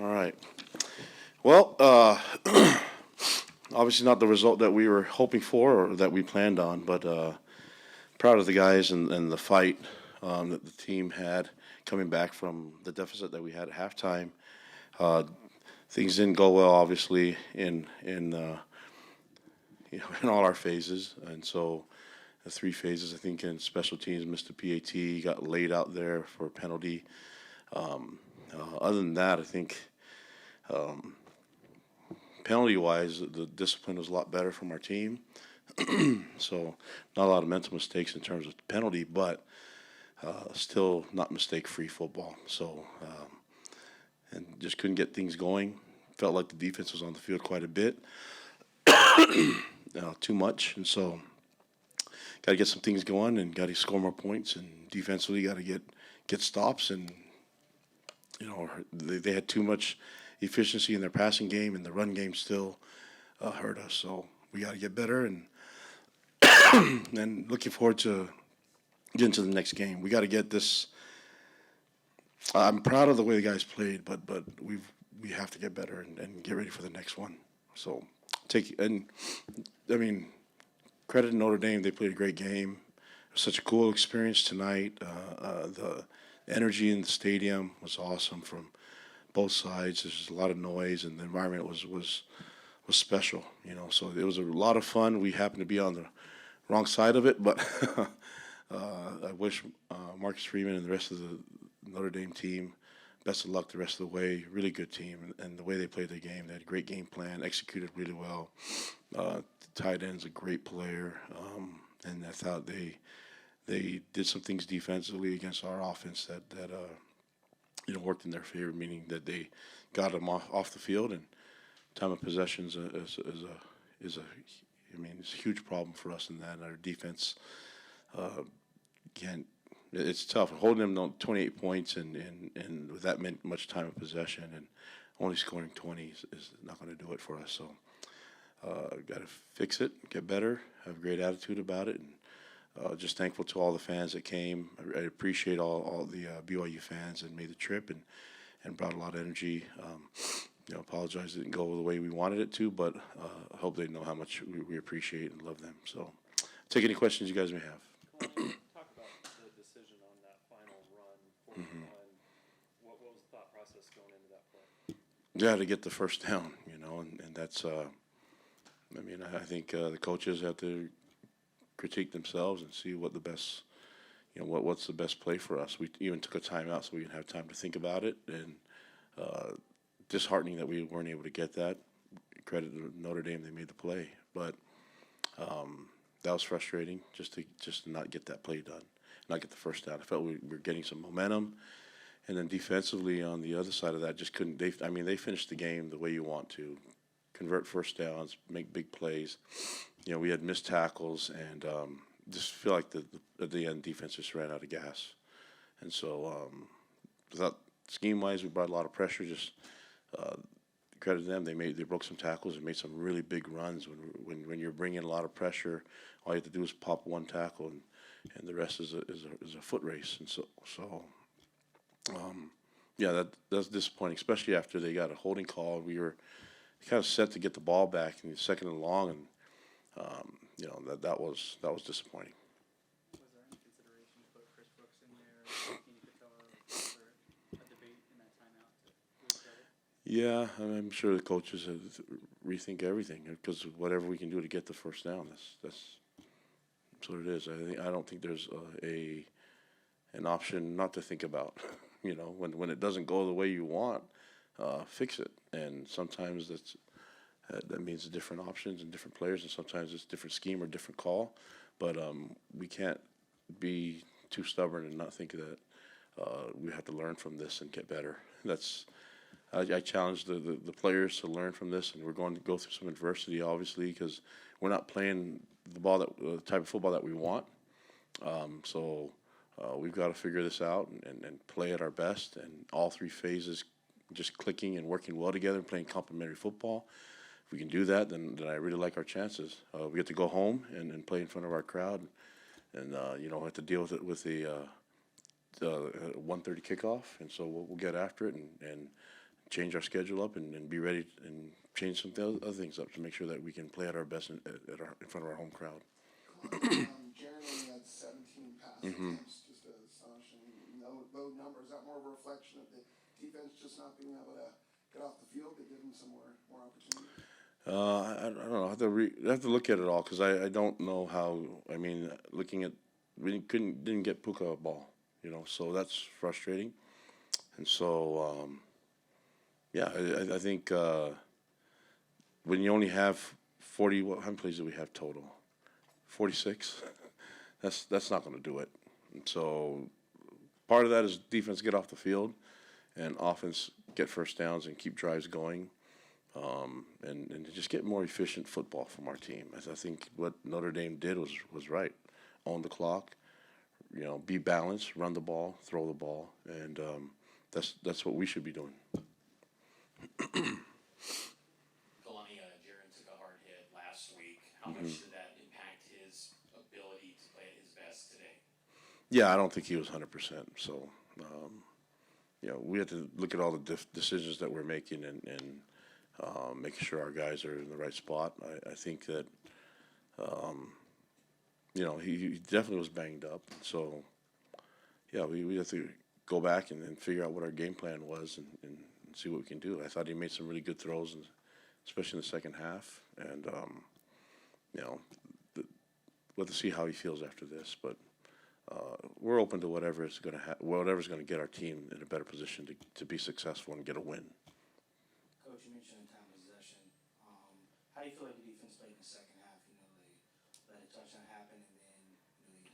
All right. Well, obviously not the result that we were hoping for or that we planned on, but proud of the guys and the fight that the team had coming back from the deficit that we had at halftime. Uh, Things didn't go well, obviously, in all our phases, and so the three phases. I think in special teams, missed a PAT, got laid out there for a penalty. Other than that, I think um, penalty wise, the discipline was a lot better from our team. So not a lot of mental mistakes in terms of penalty, but still not mistake free football. So and just couldn't get things going. Felt like the defense was on the field quite a bit, too much, and so got to get some things going and got to score more points. And defensively, got to get stops. And they had too much efficiency in their passing game, and the run game still hurt us. So we got to get better. And looking forward to getting to the next game. We got to get this. I'm proud of the way the guys played, but we have to get better and get ready for the next one. So I mean, credit to Notre Dame. They played a great game. It was such a cool experience tonight. The energy in the stadium was awesome from both sides. There's just a lot of noise, and the environment was special. So it was a lot of fun. We happened to be on the wrong side of it, but I wish Marcus Freeman and the rest of the Notre Dame team best of luck the rest of the way. Really good team, and the way they played their game, they had a great game plan, executed really well. The tight end's a great player, and I thought they did some things defensively against our offense that worked in their favor, meaning that they got them off the field, and time of possession is a it's a huge problem for us in that. And our defense can't. It's tough holding them to 28 points and with that much time of possession and only scoring 20 is not going to do it for us. So got to fix it, get better, have a great attitude about it, and just thankful to all the fans that came. I appreciate all the BYU fans that made the trip and brought a lot of energy. Apologize it didn't go the way we wanted it to, but I hope they know how much we appreciate and love them. So take any questions you guys may have. Talk about the decision on that final run, 4-1. What was the thought process going into that play? Yeah, to get the first down, and that's. I think the coaches have to critique themselves and see what the best, what's the best play for us. We even took a timeout so we can have time to think about it, and disheartening that we weren't able to get that. Credit to Notre Dame, they made the play, but that was frustrating just to not get that play done, not get the first down. I felt we were getting some momentum, and then defensively on the other side of that, just couldn't. They finished the game the way you want to, convert first downs, make big plays. We had missed tackles, and just feel like at the end defense just ran out of gas, and so without scheme-wise, we brought a lot of pressure. Just credit to them, they broke some tackles and made some really big runs. When you're bringing a lot of pressure, all you have to do is pop one tackle, and the rest is a foot race. And so that's disappointing, especially after they got a holding call. We were kind of set to get the ball back in the second and long, and that was disappointing. Was there any consideration to put Chris Brooks in there? Was there a debate in that timeout to move forward? Yeah, I'm sure the coaches have rethink everything because whatever we can do to get the first down, that's what it is. I don't think there's an option not to think about. When it doesn't go the way you want, fix it. And sometimes that means different options and different players, and sometimes it's different scheme or different call. But we can't be too stubborn and not think that we have to learn from this and get better. I challenge the players to learn from this, and we're going to go through some adversity, obviously, because we're not playing the type of football that we want. So we've got to figure this out and play at our best, and all three phases just clicking and working well together and playing complementary football. If we can do that, then I really like our chances. We get to go home and play in front of our crowd, and have to deal with it with the 1:30 kickoff, and so we'll get after it and change our schedule up and be ready and change some other things up to make sure that we can play at our best in front of our home crowd. Jaren only had 17 pass attempts, just astonishing. Low numbers. Is that more of a reflection of the defense just not being able to get off the field to give them some more opportunity? I don't know. I have to look at it all because I don't know how. I mean, looking at we didn't get Puka a ball, so that's frustrating. And so yeah, I think when you only have 40, how many plays do we have total? 46. That's not going to do it. And so part of that is defense get off the field, and offense get first downs and keep drives going. And to just get more efficient football from our team. I think what Notre Dame did was right. Own the clock, be balanced, run the ball, throw the ball, and that's what we should be doing. Kalani, Jaren took a hard hit last week. How much did that impact his ability to play at his best today? Yeah, I don't think he was 100%. So, we have to look at all the decisions that we're making and making sure our guys are in the right spot. I think that, he definitely was banged up. So, yeah, we have to go back and figure out what our game plan was and see what we can do. I thought he made some really good throws, especially in the second half. And, we'll have to see how he feels after this. But we're open to whatever's going to get our team in a better position to be successful and get a win. Coach, you mentioned time possession. How do you feel like the defense played in the second half? They let a touchdown happen, and then they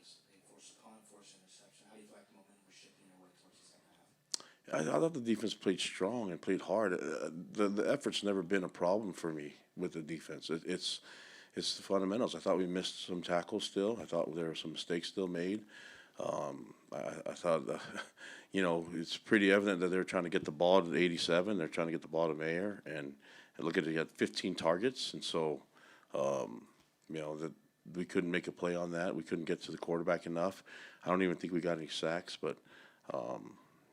forced a punt, forced an interception. How do you feel like the momentum was shifting your way towards the second half? I thought the defense played strong and played hard. The effort's never been a problem for me with the defense. It's the fundamentals. I thought we missed some tackles still. I thought there were some mistakes still made. I thought, it's pretty evident that they're trying to get the ball to the 87. They're trying to get the ball to Mayer, and look at it, he had 15 targets, and so, that we couldn't make a play on that. We couldn't get to the quarterback enough. I don't even think we got any sacks, but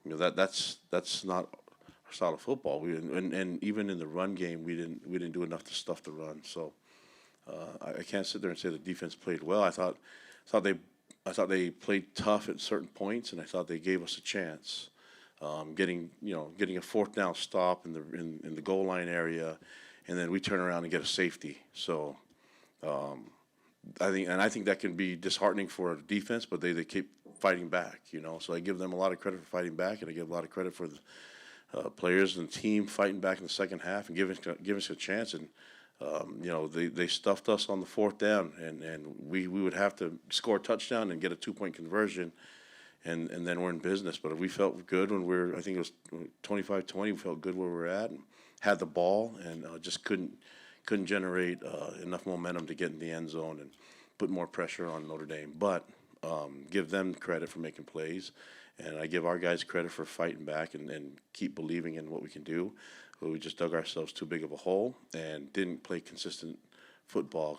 that's not our style of football. And even in the run game, we didn't do enough to stuff the run. So I can't sit there and say the defense played well. I thought they played tough at certain points, and I thought they gave us a chance. Getting a fourth down stop in the goal line area, and then we turn around and get a safety. So I think that can be disheartening for a defense, but they keep fighting back. So I give them a lot of credit for fighting back, and I give a lot of credit for the players and the team fighting back in the second half and giving us a chance. And they stuffed us on the fourth down, and we would have to score a touchdown and get a 2-point conversion, and then we're in business. But we felt good when I think it was 25-20, we felt good where we were at and had the ball, and just couldn't generate enough momentum to get in the end zone and put more pressure on Notre Dame. But give them credit for making plays, and I give our guys credit for fighting back and keep believing in what we can do. We just dug ourselves too big of a hole and didn't play consistent football,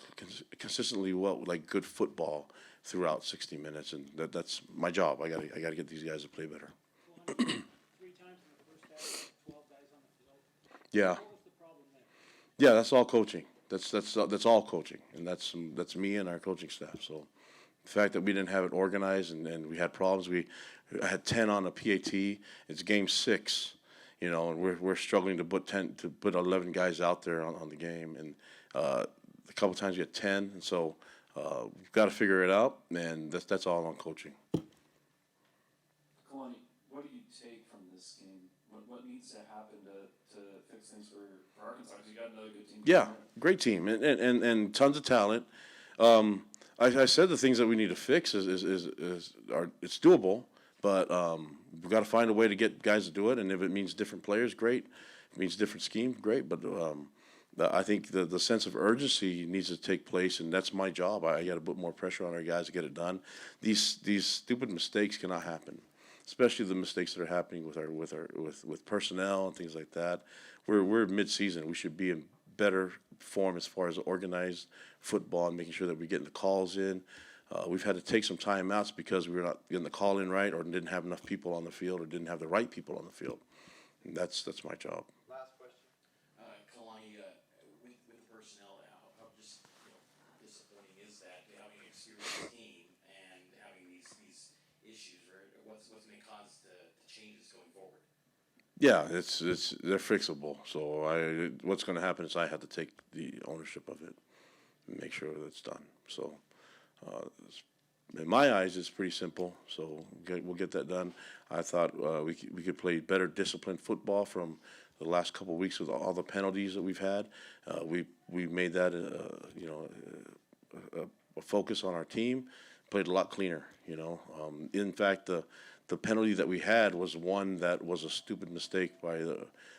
consistently like good football throughout 60 minutes, and that's my job. I gotta get these guys to play better. 3 times in the first half, 12 guys on the field. Yeah, What was the problem there? yeah, that's all coaching. That's all coaching, and that's me and our coaching staff. So the fact that we didn't have it organized and we had problems. I had 10 on a PAT. It's game 6. And we're struggling to put 11 guys out there on the game, and a couple times we had 10, and so we've got to figure it out, and that's all on coaching. Kalani, what do you take from this game? What needs to happen to fix things for Arkansas? Because you got another good team. Yeah, great team and tons of talent. I said the things that we need to fix is it's doable. But we've got to find a way to get guys to do it, and if it means different players, great. If it means different scheme, great. But I think the sense of urgency needs to take place, and that's my job. I got to put more pressure on our guys to get it done. These stupid mistakes cannot happen, especially the mistakes that are happening with personnel and things like that. We're mid-season. We should be in better form as far as organized football and making sure that we're getting the calls in. We've had to take some timeouts because we were not getting the call in right, or didn't have enough people on the field, or didn't have the right people on the field. That's my job. Last question. Kalani, with the personnel, how just, disappointing is that having an experienced team and having these issues, or what's may cause the changes going forward? Yeah, they're fixable. So what's going to happen is I have to take the ownership of it and make sure that it's done. So, in my eyes, it's pretty simple. So we'll get that done. I thought we could play better disciplined football from the last couple of weeks with all the penalties that we've had. We made that a focus on our team. Played a lot cleaner. In fact, the penalty that we had was one that was a stupid mistake by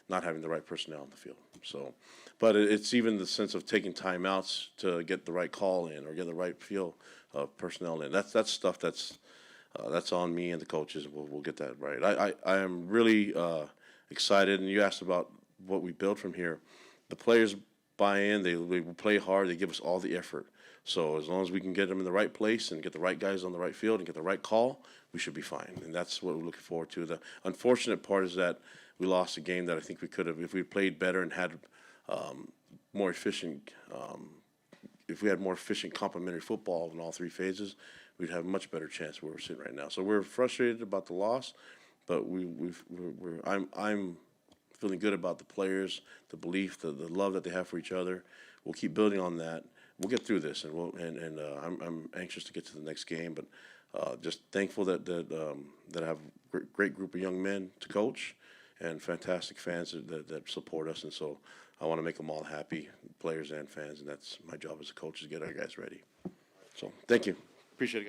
not having the right personnel in the field. So, but it's even the sense of taking timeouts to get the right call in or get the right feel of personnel in. That's stuff that's on me and the coaches. We'll get that right. I am really excited. And you asked about what we build from here. The players buy in. They play hard. They give us all the effort. So as long as we can get them in the right place and get the right guys on the right field and get the right call, we should be fine. And that's what we're looking forward to. The unfortunate part is that we lost a game that I think we could have, if we played better and had more efficient, if we had more efficient complementary football in all three phases, we'd have a much better chance where we're sitting right now. So we're frustrated about the loss, but I'm feeling good about the players, the belief, the love that they have for each other. We'll keep building on that. We'll get through this, and I'm anxious to get to the next game. But just thankful that I have a great group of young men to coach, and fantastic fans that support us. And so I want to make them all happy, players and fans, and that's my job as a coach, is to get our guys ready. So thank you, appreciate it.